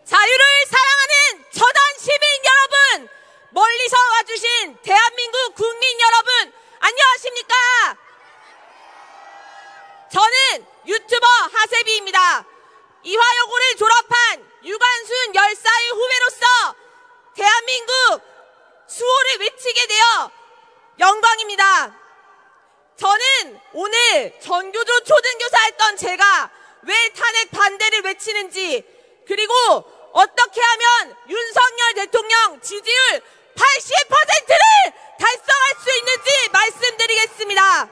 자유를 사랑하는 저단 시민 여러분, 멀리서 와주신 대한민국 국민 여러분, 안녕하십니까? 저는 유튜버 하세비입니다. 이화여고를 졸업한 유관순 열사의 후배로서 대한민국 수호를 외치게 되어 영광입니다. 저는 오늘 전교조 초등교사였던 제가 왜 탄핵 반대를 외치는지, 그리고 어떻게 하면 윤석열 대통령 지지율 80%를 달성할 수 있는지 말씀드리겠습니다.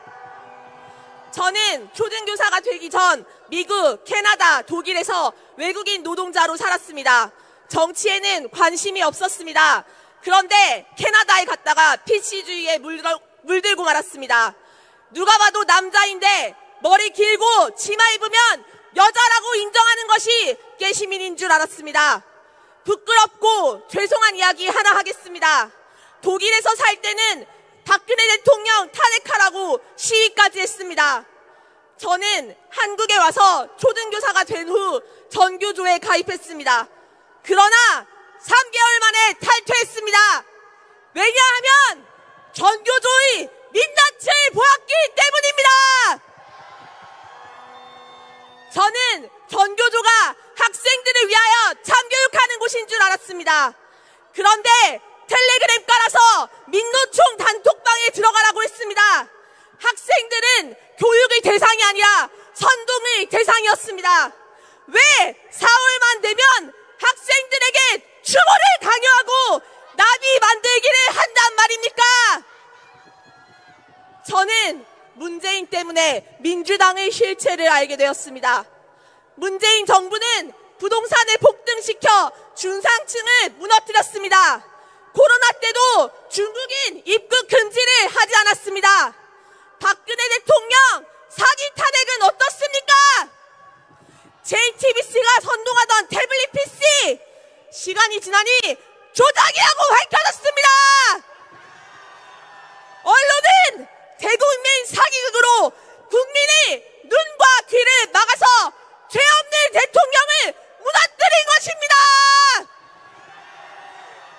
저는 초등교사가 되기 전 미국, 캐나다, 독일에서 외국인 노동자로 살았습니다. 정치에는 관심이 없었습니다. 그런데 캐나다에 갔다가 PC주의에 물들고 말았습니다. 누가 봐도 남자인데 머리 길고 치마 입으면 여자라고 인정하는 것이 깨시민인 줄 알았습니다. 부끄럽고 죄송한 이야기 하나 하겠습니다. 독일에서 살 때는 박근혜 대통령 탄핵하라고 시위까지 했습니다. 저는 한국에 와서 초등교사가 된 후 전교조에 가입했습니다. 그러나 3개월 만에 탈퇴했습니다. 왜냐하면 전교조의 민낯을 보았기 때문입니다. 저는 전교조가 학생들을 위하여 참교육하는 곳인 줄 알았습니다. 그런데 텔레그램 깔아서 민노총 단톡방에 들어가라고 했습니다. 학생들은 교육의 대상이 아니라 선동의 대상이었습니다. 왜 4월만 되면 학생들에게 추모를 강요하고 나비 만들기를 한단 말입니까? 저는 문재인 때문에 민주당의 실체를 알게 되었습니다. 문재인 정부는 부동산을 폭등시켜 중상층을 무너뜨렸습니다. 코로나 때도 중국인 입국 금지를 하지 않았습니다. 박근혜 대통령 사기 탄핵은 어떻습니까? JTBC가 선동하던 태블릿 PC, 시간이 지나니 조작이라고 밝혀졌습니다. 언론은 대국민 사기극으로 국민의 눈과 귀를 막아서 죄 없는 대통령을 무너뜨린 것입니다.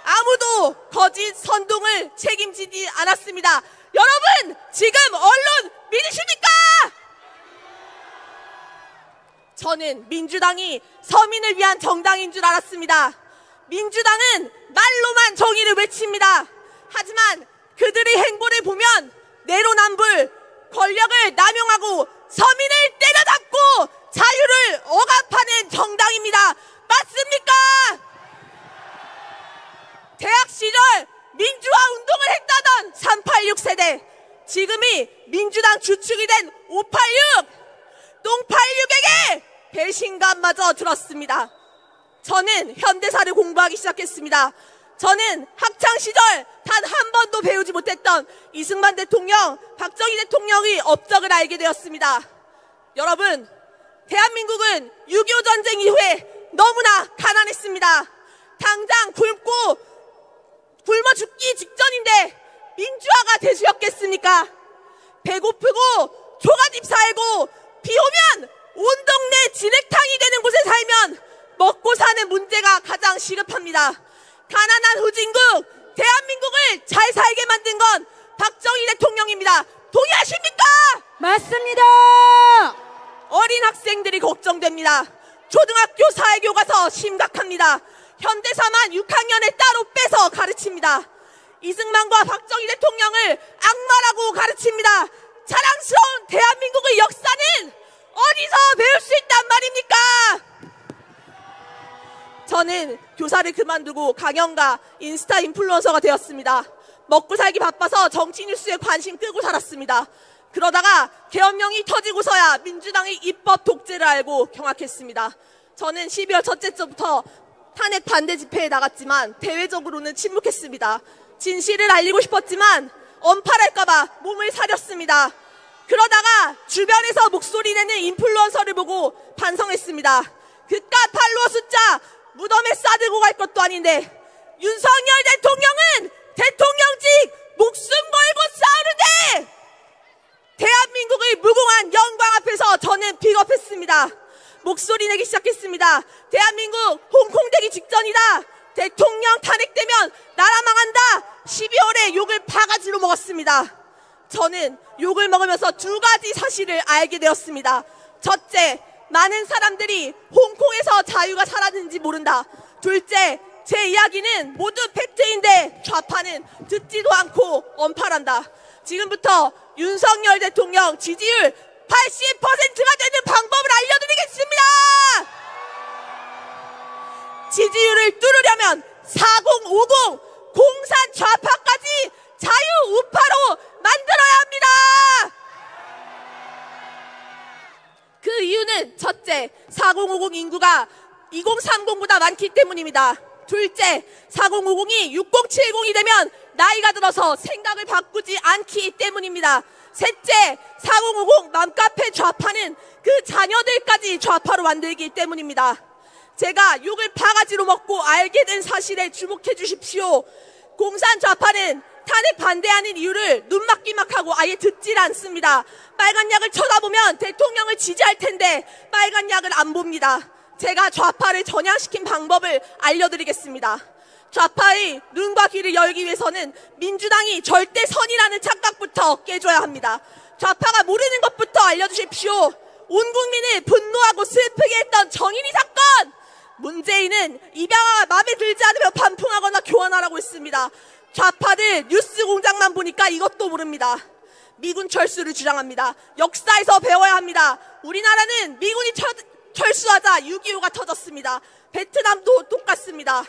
아무도 거짓 선동을 책임지지 않았습니다. 여러분, 지금 언론 믿으십니까? 저는 민주당이 서민을 위한 정당인 줄 알았습니다. 민주당은 말로만 정의를 외칩니다. 하지만 그들의 행보를 보면 내로남불, 권력을 남용하고 서민을 때려잡고 자유를 억압하는 정당입니다. 맞습니까? 대학 시절 민주화 운동을 했다던 386 세대, 지금이 민주당 주축이 된 586, 똥86에게 배신감마저 들었습니다. 저는 현대사를 공부하기 시작했습니다. 저는 학창시절 단 한 번도 배우지 못했던 이승만 대통령, 박정희 대통령의 업적을 알게 되었습니다. 여러분, 대한민국은 6.25 전쟁 이후에 너무나 가난했습니다. 당장 굶어 죽기 직전인데 민주화가 되셨겠습니까? 배고프고 조가집 살고 비 오면 온 동네 진흙탕이 되는 곳에 살면 먹고 사는 문제가 가장 시급합니다. 가난한 후진국 대한민국을 잘 살게 만든 건 박정희 대통령입니다. 동의하십니까? 맞습니다. 어린 학생들이 걱정됩니다. 초등학교 사회교과서 심각합니다. 현대사만 6학년에 따로 빼서 가르칩니다. 이승만과 박정희 대통령을 악마라고 가르칩니다. 자랑스러운 대한민국의 역사는 어디서 배울 수 있단 말입니까? 저는 교사를 그만두고 강연가, 인스타 인플루언서가 되었습니다. 먹고 살기 바빠서 정치 뉴스에 관심 끄고 살았습니다. 그러다가 계엄령이 터지고서야 민주당의 입법 독재를 알고 경악했습니다. 저는 12월 첫째 주부터 탄핵 반대 집회에 나갔지만 대외적으로는 침묵했습니다. 진실을 알리고 싶었지만 언팔할까봐 몸을 사렸습니다. 그러다가 주변에서 목소리 내는 인플루언서를 보고 반성했습니다. 그깟 팔로워 숫자 무덤에 싸들고 갈 것도 아닌데 윤석열 대통령은 대통령직 목숨 걸고 싸우는데 대한민국의 무궁한 영광 앞에서 저는 비겁했습니다. 목소리 내기 시작했습니다. 대한민국 홍콩 되기 대통령 탄핵되면 나라 망한다. 12월에 욕을 바가지로 먹었습니다. 저는 욕을 먹으면서 두 가지 사실을 알게 되었습니다. 첫째, 많은 사람들이 홍콩에서 자유가 사라졌는지 모른다. 둘째, 제 이야기는 모두 팩트인데 좌파는 듣지도 않고 언팔한다. 지금부터 윤석열 대통령 지지율 80%가 되는 방법을 알려드리겠습니다. 지지율을 뚫으려면 4050 공산 좌파까지 자유 우파로 만들어야 합니다. 그 이유는 첫째, 4050 인구가 2030보다 많기 때문입니다. 둘째, 4050이 6070이 되면 나이가 들어서 생각을 바꾸지 않기 때문입니다. 셋째, 4050 맘카페 좌파는 그 자녀들까지 좌파로 만들기 때문입니다. 제가 욕을 바가지로 먹고 알게 된 사실에 주목해 주십시오. 공산 좌파는 탄핵 반대하는 이유를 눈막기막하고 아예 듣질 않습니다. 빨간 약을 쳐다보면 대통령을 지지할 텐데 빨간 약을 안 봅니다. 제가 좌파를 전향시킨 방법을 알려드리겠습니다. 좌파의 눈과 귀를 열기 위해서는 민주당이 절대선이라는 착각부터 깨줘야 합니다. 좌파가 모르는 것부터 알려주십시오. 온 국민을 분노하고 슬프게 했던 정인이 사건! 문재인은 입양아가 마음에 들지 않으면 반품하거나 교환하라고 했습니다. 좌파들 뉴스 공장만 보니까 이것도 모릅니다. 미군 철수를 주장합니다. 역사에서 배워야 합니다. 우리나라는 미군이 철수하자 6.25가 터졌습니다. 베트남도 똑같습니다.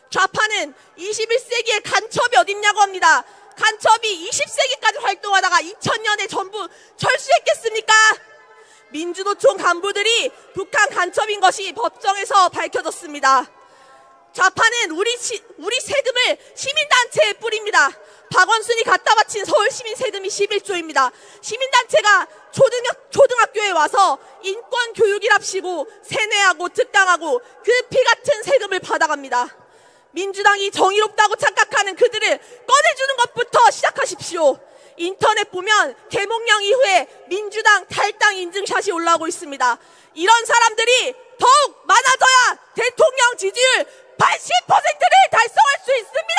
좌파는 21세기에 간첩이 어딨냐고 합니다. 간첩이 20세기까지 활동하다가 2000년에 전부 철수했겠습니까? 민주노총 간부들이 북한 간첩인 것이 법정에서 밝혀졌습니다. 좌파는 우리 세금을 시민단체에 뿌립니다. 박원순이 갖다 바친 서울시민 세금이 11조입니다. 시민단체가 초등학교에 와서 인권교육이랍시고 세뇌하고 특강하고 그 피같은 세금을 받아갑니다. 민주당이 정의롭다고 착각하는 그들을 꺼내주는 것부터 시작하십시오. 인터넷 보면 개몽령 이후에 민주당 탈당 인증샷이 올라오고 있습니다. 이런 사람들이 더욱 많아져야 대통령 지지율 80%를 달성할 수 있습니다.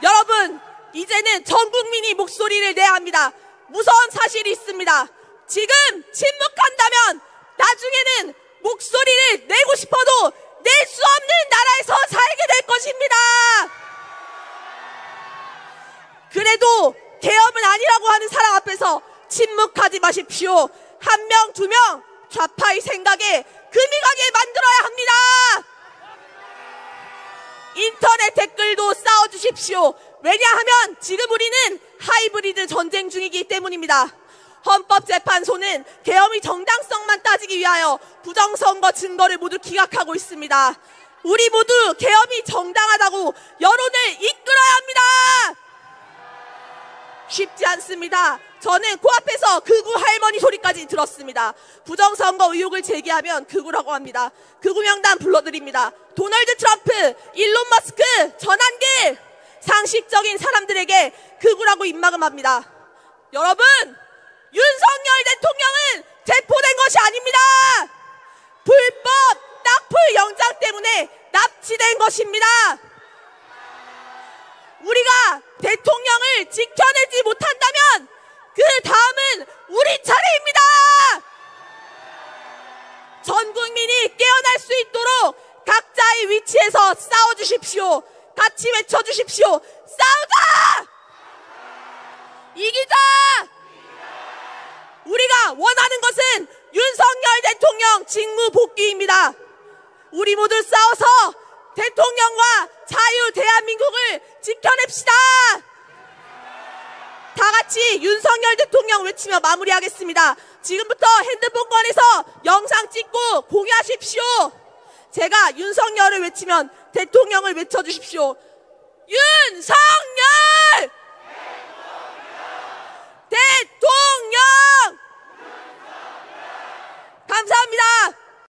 여러분, 이제는 전 국민이 목소리를 내야 합니다. 무서운 사실이 있습니다. 지금 침묵한다면 나중에는 목소리를 내고 싶어도 낼 수 없는 나라에서 살게 될 것입니다. 그래도 계엄은 아니라고 하는 사람 앞에서 침묵하지 마십시오. 한 명, 두 명 좌파의 생각에 금이 가게 만들어야 합니다. 인터넷 댓글도 쌓아주십시오. 왜냐하면 지금 우리는 하이브리드 전쟁 중이기 때문입니다. 헌법재판소는 계엄의 정당성만 따지기 위하여 부정선거 증거를 모두 기각하고 있습니다. 우리 모두 계엄이 정당하다고 여론을 이끌어야 합니다. 쉽지 않습니다. 저는 코앞에서 극우 할머니 소리까지 들었습니다. 부정선거 의혹을 제기하면 극우라고 합니다. 극우 명단 불러드립니다. 도널드 트럼프, 일론 머스크, 전한길, 상식적인 사람들에게 극우라고 입막음합니다. 여러분, 윤석열 대통령은 체포된 것이 아닙니다. 불법 딱풀 영장 때문에 납치된 것입니다. 우리가 대통령을 지켜내지 못한다면 그 다음은 우리 차례입니다. 전 국민이 깨어날 수 있도록 각자의 위치에서 싸워주십시오. 같이 외쳐주십시오. 싸우자! 이기자! 우리가 원하는 것은 윤석열 대통령 직무 복귀입니다. 우리 모두 싸워서 대통령과 자유 대한민국을 지켜냅시다. 다 같이 윤석열 대통령 외치며 마무리하겠습니다. 지금부터 핸드폰 꺼내서 영상 찍고 공유하십시오. 제가 윤석열을 외치면 대통령을 외쳐주십시오. 윤석열! 대통령! 감사합니다.